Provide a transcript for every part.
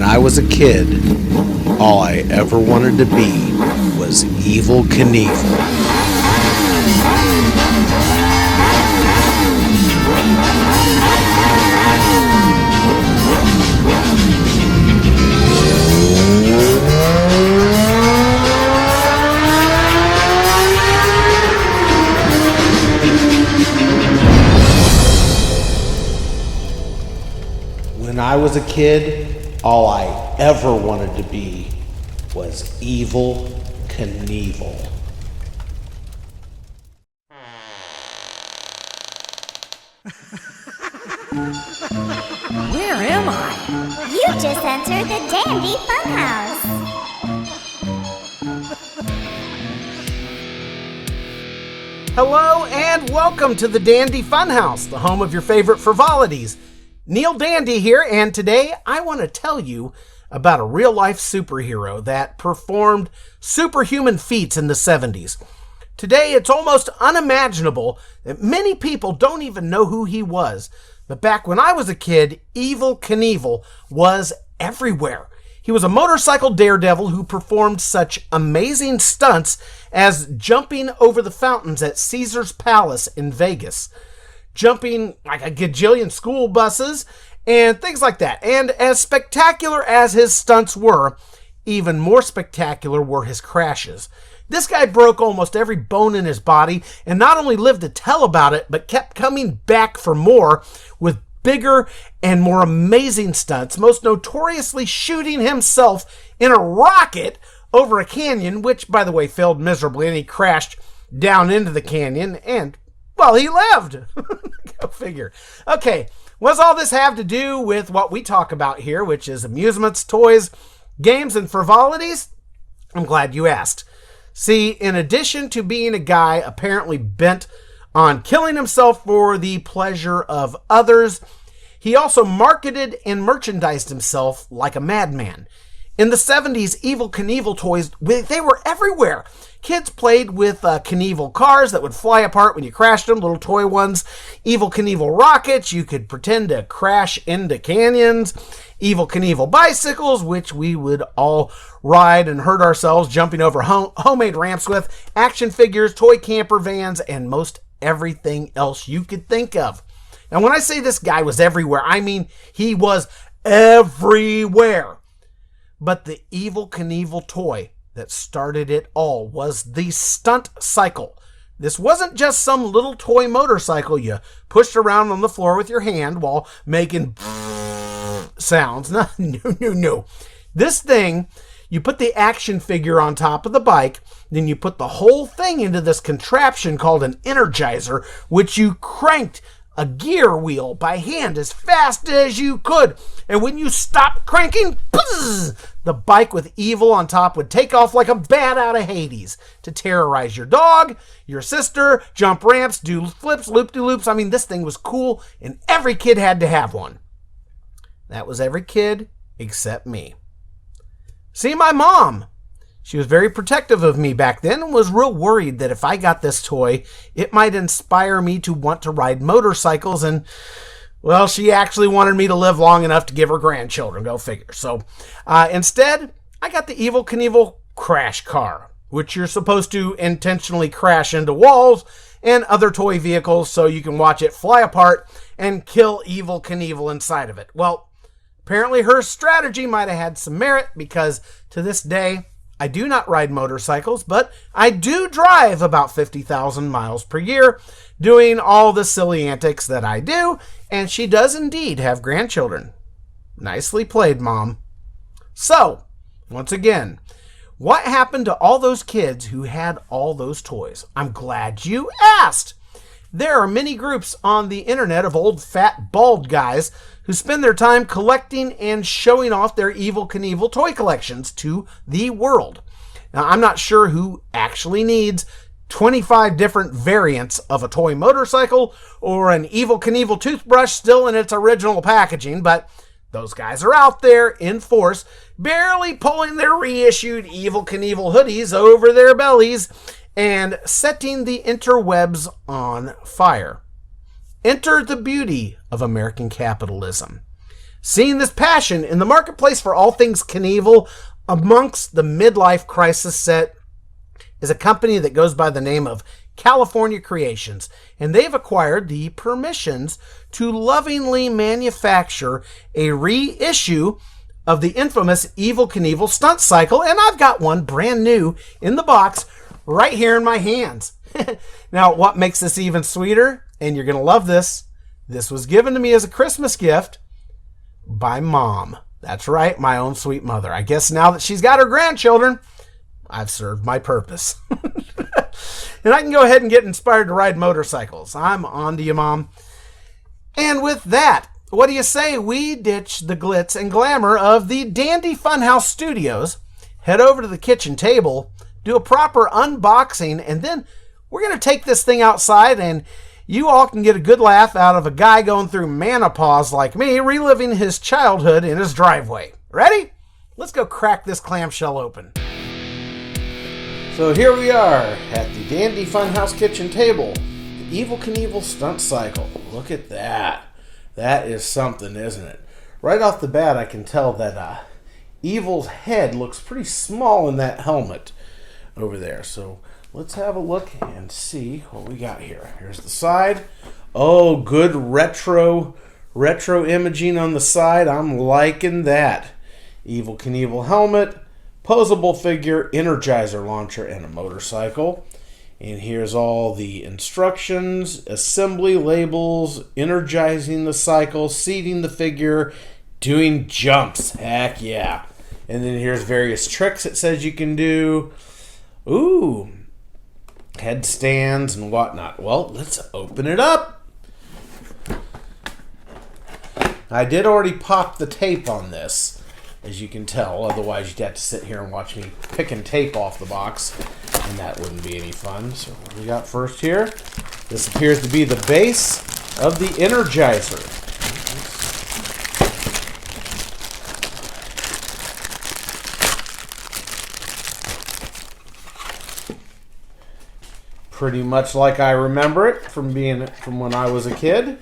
I was a kid, all I ever wanted to be was Evel Knievel. When I was a kid, all I ever wanted to be was Evel Knievel. Where am I? You just entered the Dandy Funhouse. Hello and welcome to the Dandy Funhouse, the home of your favorite frivolities. Neil Dandy here, and today I want to tell you about a real-life superhero that performed superhuman feats in the 70s. Today, it's almost unimaginable that many people don't even know who he was. But back when I was a kid, Evel Knievel was everywhere. He was a motorcycle daredevil who performed such amazing stunts as jumping over the fountains at Caesar's Palace in Vegas, jumping like a gajillion school buses, and things like that. And as spectacular as his stunts were, even more spectacular were his crashes. This guy broke almost every bone in his body and not only lived to tell about it, but kept coming back for more with bigger and more amazing stunts, most notoriously shooting himself in a rocket over a canyon, which, by the way, failed miserably, and he crashed down into the canyon, and, well, he lived. Go figure. Okay, what does all this have to do with what we talk about here, which is amusements, toys, games, and frivolities? I'm glad you asked. See, in addition to being a guy apparently bent on killing himself for the pleasure of others, he also marketed and merchandised himself like a madman. In the 70s, Evel Knievel toys, they were everywhere. Kids played with Knievel cars that would fly apart when you crashed them, little toy ones. Evel Knievel rockets, you could pretend to crash into canyons. Evel Knievel bicycles, which we would all ride and hurt ourselves jumping over homemade ramps with. Action figures, toy camper vans, and most everything else you could think of. Now, when I say this guy was everywhere, I mean he was everywhere. But the Evel Knievel toy that started it all was the Stunt cycle. This wasn't just some little toy motorcycle you pushed around on the floor with your hand while making sounds. No. This thing, you put the action figure on top of the bike, then you put the whole thing into this contraption called an energizer, which you cranked a gear wheel by hand as fast as you could. And when you stopped cranking, the bike with Evel on top would take off like a bat out of Hades to terrorize your dog, your sister, jump ramps, do flips, loop-de-loops. I mean, this thing was cool, and every kid had to have one. That was every kid except me. See, my mom, she was very protective of me back then and was real worried that if I got this toy, it might inspire me to want to ride motorcycles. And, well, she actually wanted me to live long enough to give her grandchildren. Go figure. So instead, I got the Evel Knievel crash car, which you're supposed to intentionally crash into walls and other toy vehicles so you can watch it fly apart and kill Evel Knievel inside of it. Well, apparently her strategy might have had some merit, because to this day, I do not ride motorcycles, but I do drive about 50,000 miles per year, doing all the silly antics that I do, and she does indeed have grandchildren. Nicely played, Mom. So, once again, what happened to all those kids who had all those toys? I'm glad you asked. There are many groups on the internet of old, fat, bald guys who spend their time collecting and showing off their Evel Knievel toy collections to the world. Now, I'm not sure who actually needs 25 different variants of a toy motorcycle or an Evel Knievel toothbrush still in its original packaging, but those guys are out there in force, barely pulling their reissued Evel Knievel hoodies over their bellies and setting the interwebs on fire. Enter the beauty of American capitalism. Seeing this passion in the marketplace for all things Knievel amongst the midlife crisis set is a company that goes by the name of California Creations, and they've acquired the permissions to lovingly manufacture a reissue of the infamous Evel Knievel stunt cycle, and I've got one brand new in the box right here in my hands. Now, what makes this even sweeter, and you're going to love this, this was given to me as a Christmas gift by Mom. That's right, my own sweet mother. I guess now that she's got her grandchildren, I've served my purpose. And I can go ahead and get inspired to ride motorcycles. I'm on to you, Mom. And with that, what do you say we ditch the glitz and glamour of the Dandy Funhouse Studios, head over to the kitchen table, do a proper unboxing, and then we're going to take this thing outside and you all can get a good laugh out of a guy going through menopause like me, reliving his childhood in his driveway. Ready? Let's go crack this clamshell open. So here we are at the Dandy Funhouse kitchen table, the Evel Knievel stunt cycle. Look at that. That is something, isn't it? Right off the bat, I can tell that Evel's head looks pretty small in that helmet over there. So let's have a look and see what we got here. Here's the side. Oh, good retro imaging on the side. I'm liking that. Evel Knievel helmet, posable figure, energizer launcher, and a motorcycle. And here's all the instructions, assembly labels, energizing the cycle, seating the figure, doing jumps. Heck yeah. And then here's various tricks it says you can do. Ooh, headstands and whatnot. Well, let's open it up. I did already pop the tape on this, as you can tell. Otherwise, you'd have to sit here and watch me picking tape off the box, and that wouldn't be any fun. So what do we got first here? This appears to be the base of the Energizer. Pretty much like I remember it from when I was a kid.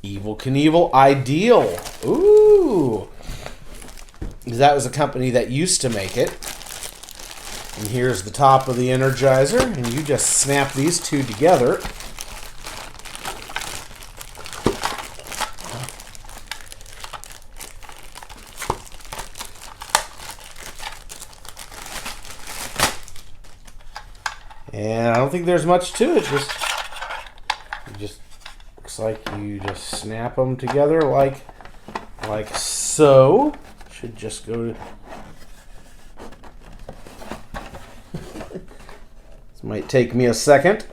Evel Knievel Ideal. Ooh. That was a company that used to make it. And here's the top of the Energizer, and you just snap these two together. And I don't think there's much to it. It just looks like you just snap them together like so. Should just go to... This might take me a second.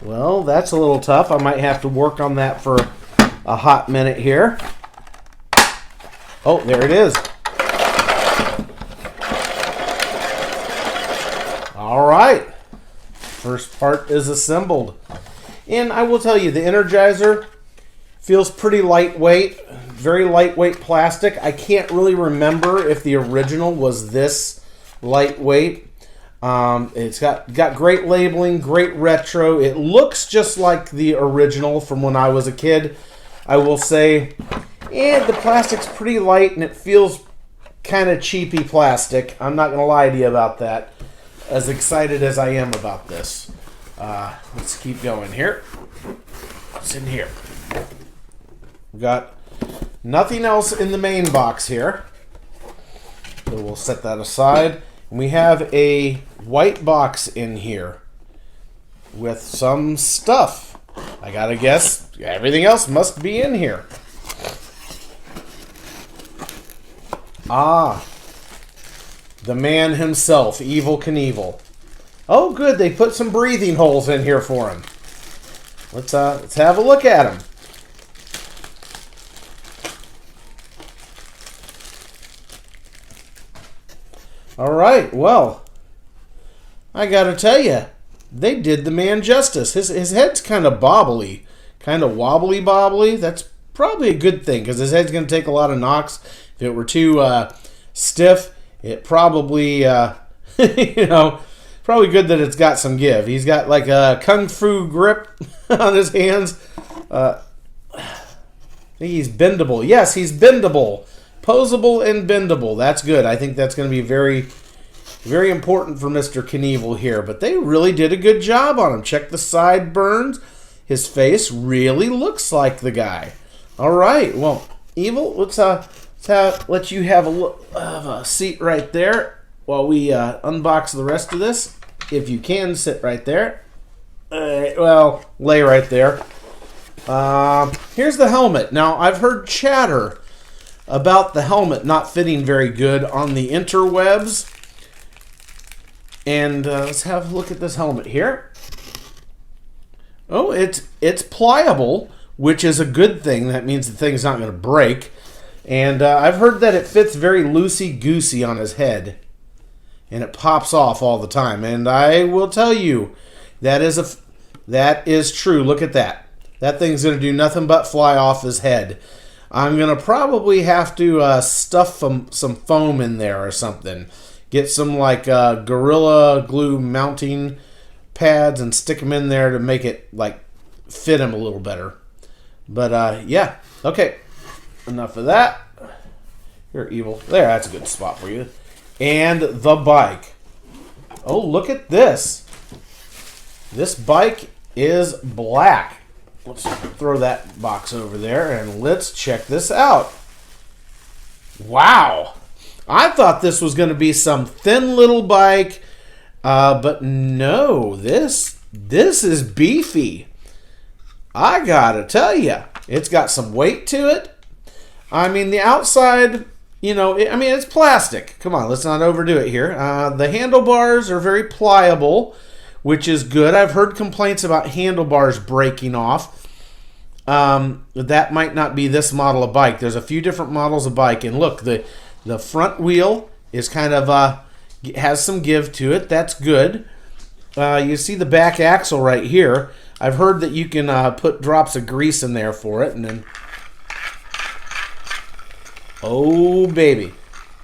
Well, that's a little tough. I might have to work on that for a hot minute here. Oh, there it is. All right. First part is assembled. And I will tell you, the Energizer feels pretty lightweight, very lightweight plastic. I can't really remember if the original was this lightweight. It's got great labeling, great retro. It looks just like the original from when I was a kid, I will say. And the plastic's pretty light, and it feels kind of cheapy plastic. I'm not going to lie to you about that. As excited as I am about this. Let's keep going here. What's in here? We've got nothing else in the main box here. So we'll set that aside. And we have a white box in here with some stuff. I gotta guess everything else must be in here. Ah, the man himself, Evel Knievel. Oh, good, they put some breathing holes in here for him. Let's have a look at him. All right, well, I gotta tell you, they did the man justice. His head's kind of bobbly, kind of wobbly. That's probably a good thing because his head's gonna take a lot of knocks. If it were too stiff, it probably, probably good that it's got some give. He's got like a kung fu grip on his hands. I think he's bendable. Yes, he's bendable. Posable and bendable. That's good. I think that's going to be very, very important for Mr. Knievel here. But they really did a good job on him. Check the sideburns. His face really looks like the guy. All right. Well, Evel, let's let you have a seat right there while we unbox the rest of this. If you can, sit right there. Well, lay right there. Here's the helmet. Now, I've heard chatter about the helmet not fitting very good on the interwebs. And let's have a look at this helmet here. Oh, it's pliable, which is a good thing. That means the thing's not going to break. And I've heard that it fits very loosey-goosey on his head. And it pops off all the time. And I will tell you, that is true. Look at that. That thing's going to do nothing but fly off his head. I'm going to probably have to stuff some foam in there or something. Get some like Gorilla Glue mounting pads and stick them in there to make it like fit him a little better. But yeah, okay. Enough of that. You're evil. There, that's a good spot for you. And the bike. Oh, look at this. This bike is black. Let's throw that box over there and let's check this out. Wow. I thought this was going to be some thin little bike, but no, this is beefy. I gotta tell you, it's got some weight to it. I mean, the outside, you know, it's plastic. Come on, let's not overdo it here. The handlebars are very pliable, which is good. I've heard complaints about handlebars breaking off. That might not be this model of bike. There's a few different models of bike, and look, the front wheel is kind of has some give to it. That's good. You see the back axle right here. I've heard that you can put drops of grease in there for it, and then oh baby,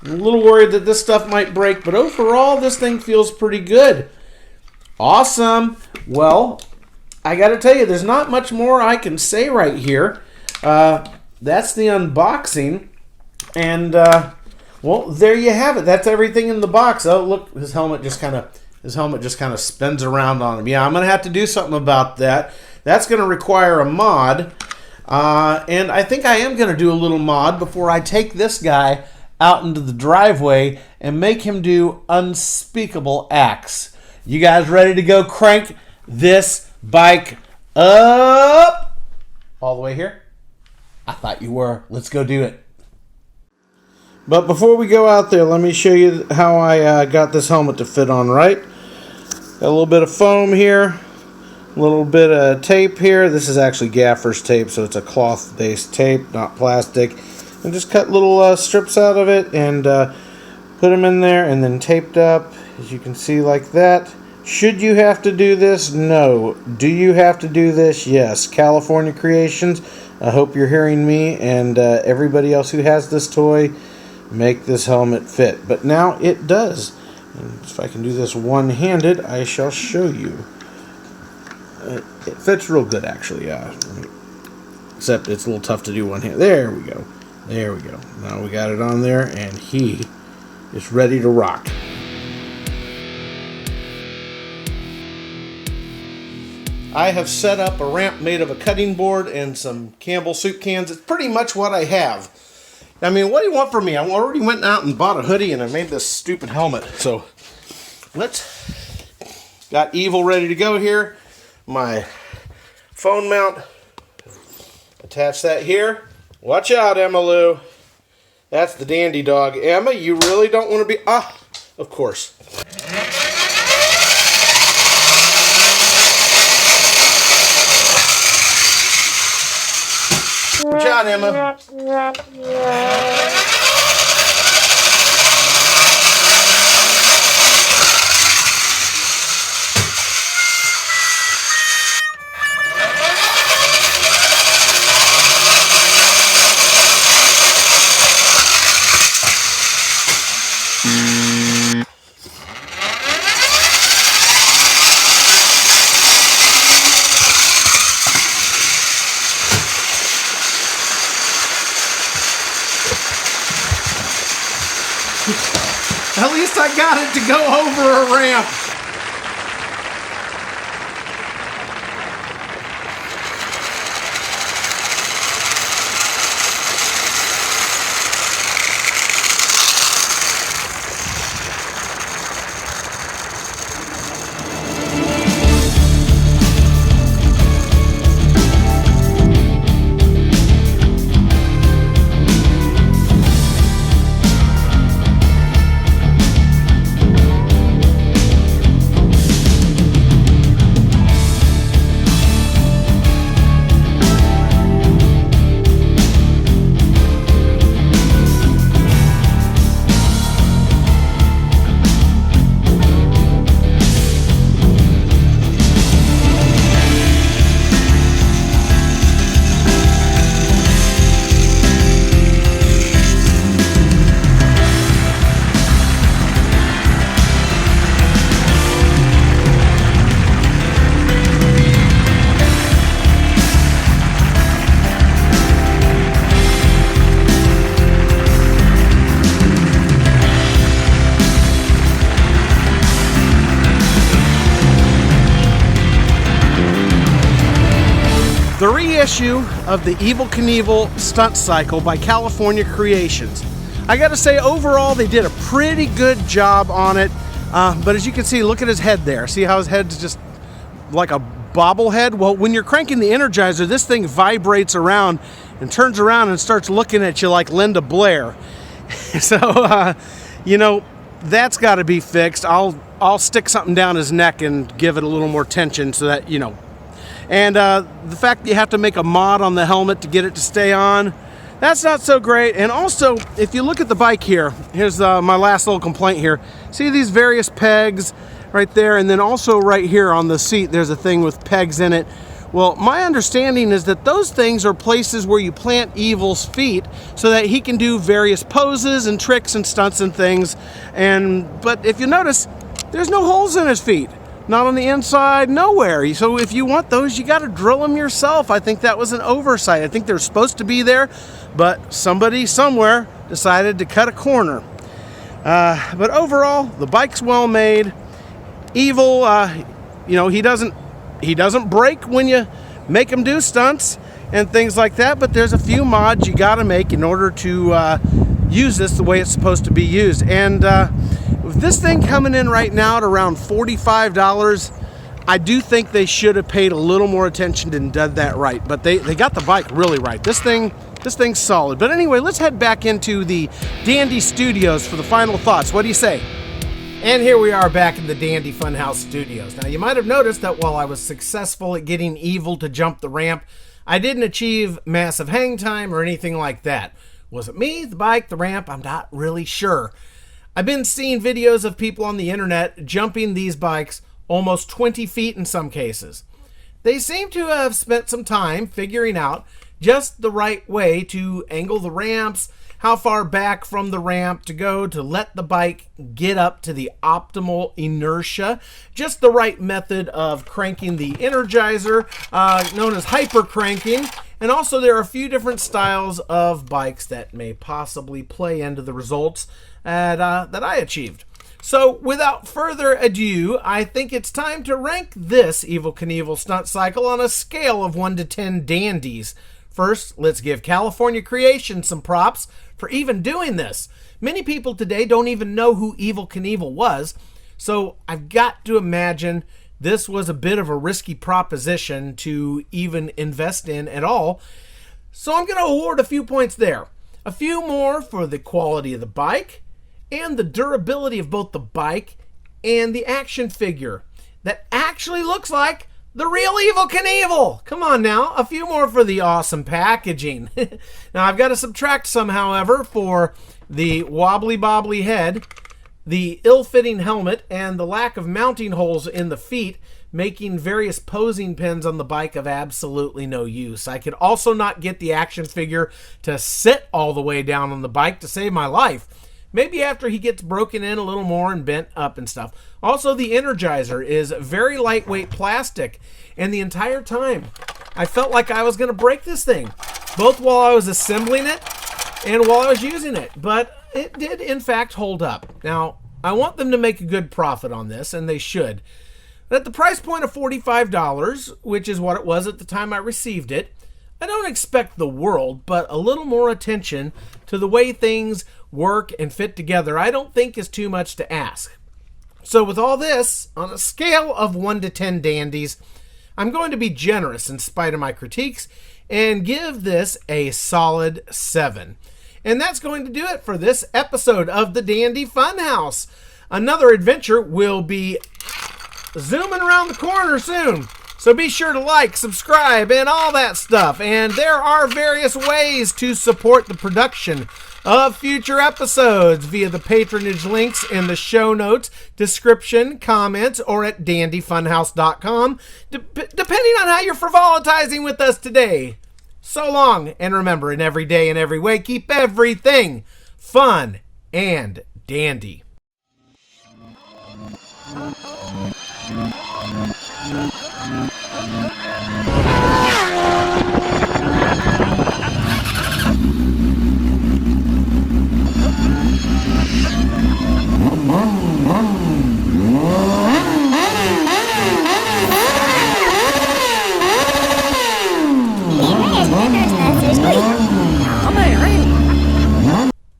I'm a little worried that this stuff might break, but overall this thing feels pretty good. Awesome. Well, I got to tell you, there's not much more I can say right here. That's the unboxing, and well, there you have it. That's everything in the box. Oh, look, his helmet just kind of spins around on him. Yeah, I'm gonna have to do something about that. That's gonna require a mod, and I think I am gonna do a little mod before I take this guy out into the driveway and make him do unspeakable acts. You guys ready to go crank this bike up all the way here? I thought you were. Let's go do it. But before we go out there, let me show you how I got this helmet to fit on right. Got a little bit of foam here, a little bit of tape here. This is actually gaffer's tape, so it's a cloth-based tape, not plastic. And just cut little strips out of it and put them in there and then taped up, as you can see, like that. Should you have to do this? No. Do you have to do this? Yes. California Creations, I hope you're hearing me, and everybody else who has this toy, make this helmet fit. But now it does. And if I can do this one-handed, I shall show you. It fits real good, actually. Except it's a little tough to do one-handed. There we go. There we go. Now we got it on there, and he is ready to rock. I have set up a ramp made of a cutting board and some Campbell soup cans. It's pretty much what I have. I mean, what do you want from me? I already went out and bought a hoodie and I made this stupid helmet. So got Evel ready to go here. My phone mount. Attach that here. Watch out, Emma Lou. That's the dandy dog. Emma, you really don't want to be... of course. Watch out, Emma. I got it to go over a ramp. The reissue of the Evel Knievel Stunt Cycle by California Creations. I gotta say, overall, they did a pretty good job on it. But as you can see, look at his head there. See how his head's just like a bobblehead? Well, when you're cranking the Energizer, this thing vibrates around and turns around and starts looking at you like Linda Blair. So, you know, that's got to be fixed. I'll stick something down his neck and give it a little more tension so that, you know. And the fact that you have to make a mod on the helmet to get it to stay on, that's not so great. And also, if you look at the bike here, here's my last little complaint here. See these various pegs right there? And then also right here on the seat, there's a thing with pegs in it. Well, my understanding is that those things are places where you plant Evel's feet so that he can do various poses and tricks and stunts and things. But if you notice, there's no holes in his feet. Not on the inside, nowhere. So if you want those, you got to drill them yourself. I think that was an oversight. I think they're supposed to be there, but somebody somewhere decided to cut a corner. But overall, the bike's well made. Evel, you know, he doesn't break when you make him do stunts and things like that, but there's a few mods you got to make in order to use this the way it's supposed to be used. And with this thing coming in right now at around $45, I do think they should have paid a little more attention and done that right. But they got the bike really right. This thing's solid. But anyway, let's head back into the Dandy Studios for the final thoughts. What do you say? And here we are back in the Dandy Funhouse Studios. Now, you might have noticed that while I was successful at getting Evel to jump the ramp, I didn't achieve massive hang time or anything like that. Was it me, the bike, the ramp? I'm not really sure. I've been seeing videos of people on the internet jumping these bikes almost 20 feet in some cases. They seem to have spent some time figuring out just the right way to angle the ramps, how far back from the ramp to go to let the bike get up to the optimal inertia, just the right method of cranking the Energizer, known as hyper cranking. And also there are a few different styles of bikes that may possibly play into the results that I achieved. So without further ado, I think it's time to rank this Evel Knievel stunt cycle on a scale of 1 to 10 dandies. First, let's give California Creations some props for even doing this. Many people today don't even know who Evel Knievel was, so I've got to imagine this was a bit of a risky proposition to even invest in at all. So I'm going to award a few points there. A few more for the quality of the bike and the durability of both the bike and the action figure that actually looks like the real Evel Knievel. Come on now. A few more for the awesome packaging. Now I've got to subtract some, however, for the wobbly bobbly head, the ill-fitting helmet, and the lack of mounting holes in the feet, making various posing pins on the bike of absolutely no use. I could also not get the action figure to sit all the way down on the bike to save my life. Maybe after he gets broken in a little more and bent up and stuff. Also, the Energizer is very lightweight plastic, and the entire time I felt like I was going to break this thing, both while I was assembling it and while I was using it. But it did, in fact, hold up. Now, I want them to make a good profit on this, and they should. But at the price point of $45, which is what it was at the time I received it, I don't expect the world, but a little more attention to the way things work and fit together I don't think is too much to ask. So with all this, on a scale of 1 to 10 dandies, I'm going to be generous in spite of my critiques and give this a solid 7. And that's going to do it for this episode of the Dandy Funhouse. Another adventure will be zooming around the corner soon. So be sure to like, subscribe, and all that stuff. And there are various ways to support the production of future episodes via the patronage links in the show notes, description, comments, or at dandyfunhouse.com, depending on how you're frivolitizing with us today. So long, and remember, in every day and every way, keep everything fun and dandy.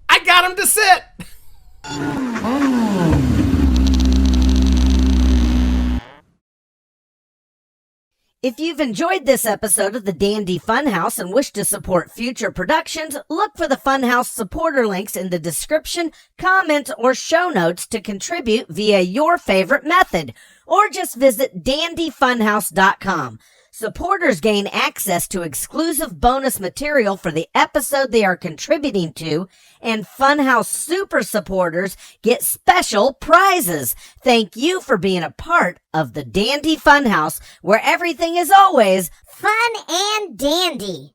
I got him to sit! If you've enjoyed this episode of the Dandy Funhouse and wish to support future productions, look for the Funhouse supporter links in the description, comment, or show notes to contribute via your favorite method, or just visit dandyfunhouse.com. Supporters gain access to exclusive bonus material for the episode they are contributing to, and Funhouse Super Supporters get special prizes. Thank you for being a part of the Dandy Funhouse, where everything is always Fun and dandy.